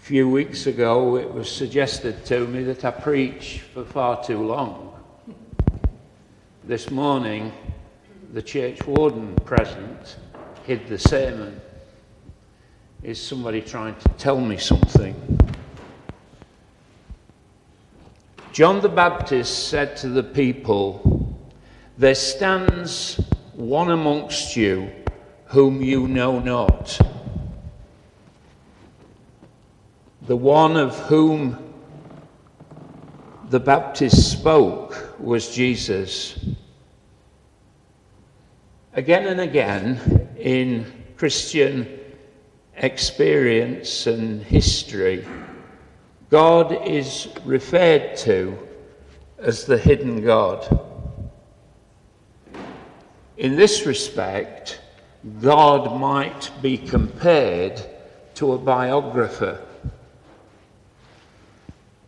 A few weeks ago, it was suggested to me that I preach for far too long. This morning, the church warden present hid the sermon. Is somebody trying to tell me something? John the Baptist said to the people, "There stands one amongst you whom you know not." The one of whom the Baptist spoke was Jesus. Again and again in Christian experience and history, God is referred to as the hidden God. In this respect, God might be compared to a biographer.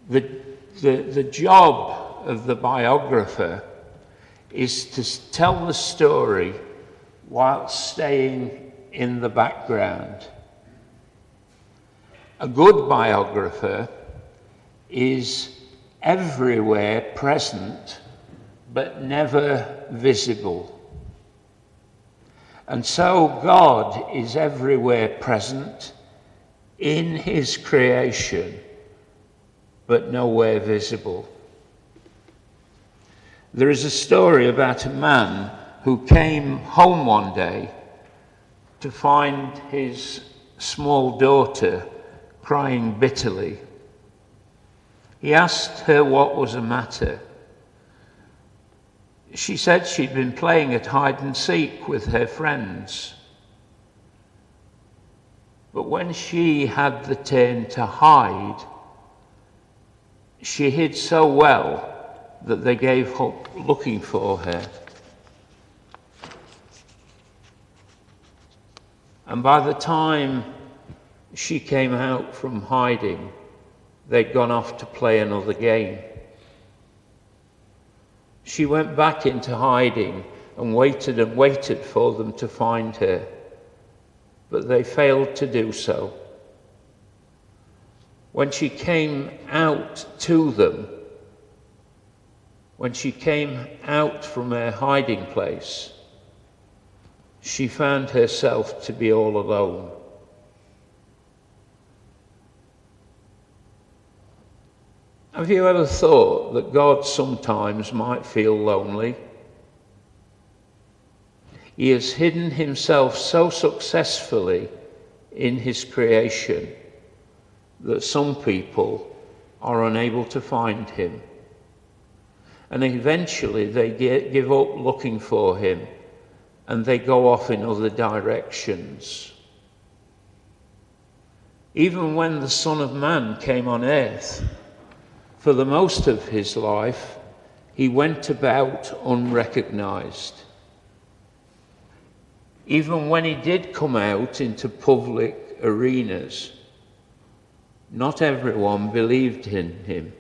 The job of the biographer is to tell the story while staying in the background. A good biographer is everywhere present but never visible. And so God is everywhere present in his creation but nowhere visible. There is a story about a man who came home one day to find his small daughter crying bitterly. He asked her what was the matter. She said she'd been playing at hide and seek with her friends. But when she had the turn to hide, she hid so well that they gave up looking for her. And by the time she came out from hiding, they'd gone off to play another game. She went back into hiding and waited for them to find her, but they failed to do so. When she came out to them, when she came out from her hiding place, she found herself to be all alone. Have you ever thought that God sometimes might feel lonely? He has hidden himself so successfully in his creation that some people are unable to find him. And eventually they give up looking for him and they go off in other directions. Even when the Son of Man came on earth, for the most of his life, he went about unrecognized. Even when he did come out into public arenas, not everyone believed in him.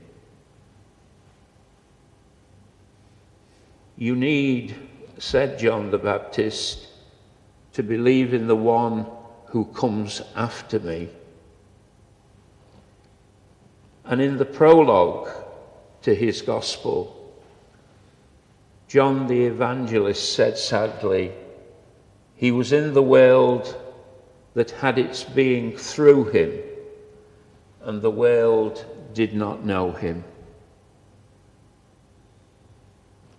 You need, said John the Baptist, to believe in the one who comes after me. And in the prologue to his gospel, John the Evangelist said sadly, he was in the world that had its being through him, and the world did not know him.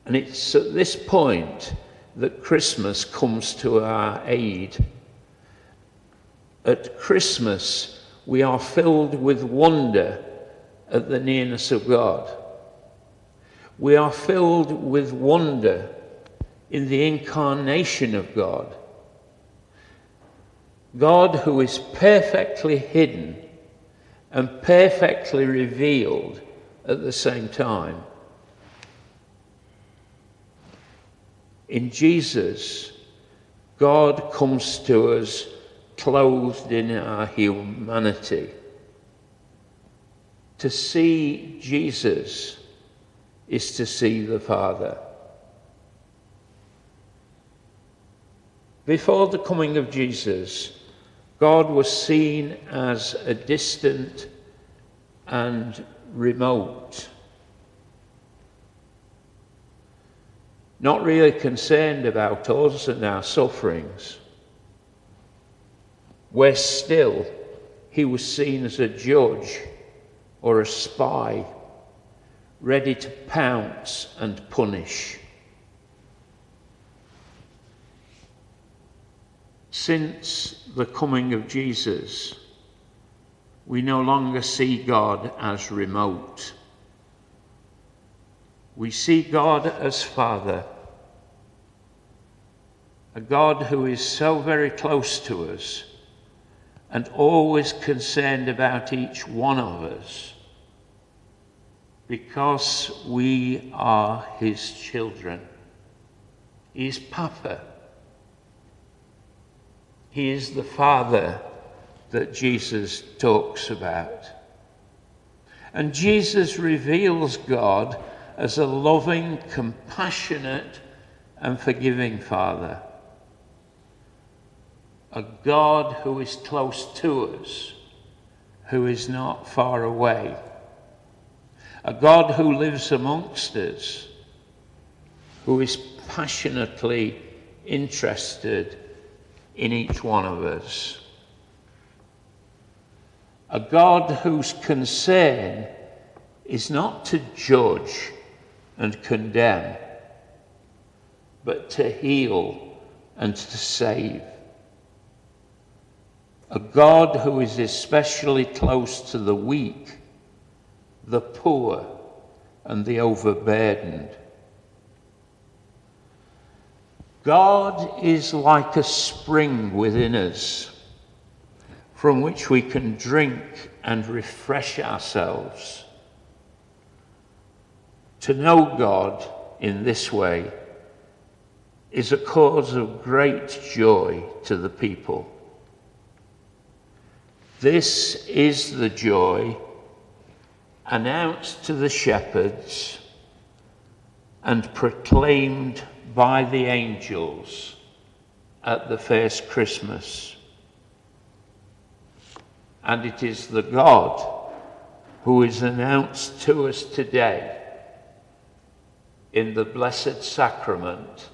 And it's at this point that Christmas comes to our aid. At Christmas, we are filled with wonder at the nearness of God. We are filled with wonder in the incarnation of God. God who is perfectly hidden and perfectly revealed at the same time. In Jesus, God comes to us clothed in our humanity. To see Jesus is to see the Father. Before the coming of Jesus, God was seen as a distant and remote, not really concerned about us and our sufferings, where still he was seen as a judge or a spy, ready to pounce and punish. Since the coming of Jesus, we no longer see God as remote. We see God as Father, a God who is so very close to us and always concerned about each one of us, because we are his children. He is Papa. He is the Father that Jesus talks about. And Jesus reveals God as a loving, compassionate, and forgiving Father. A God who is close to us, who is not far away. A God who lives amongst us, who is passionately interested in each one of us. A God whose concern is not to judge and condemn, but to heal and to save. A God who is especially close to the weak, the poor, and the overburdened. God is like a spring within us, from which we can drink and refresh ourselves. To know God in this way is a cause of great joy to the people. This is the joy announced to the shepherds and proclaimed by the angels at the first Christmas. And it is the God who is announced to us today in the blessed sacrament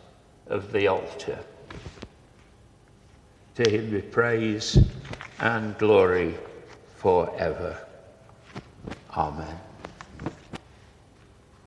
of the altar. To him be praise and glory forever. Amen.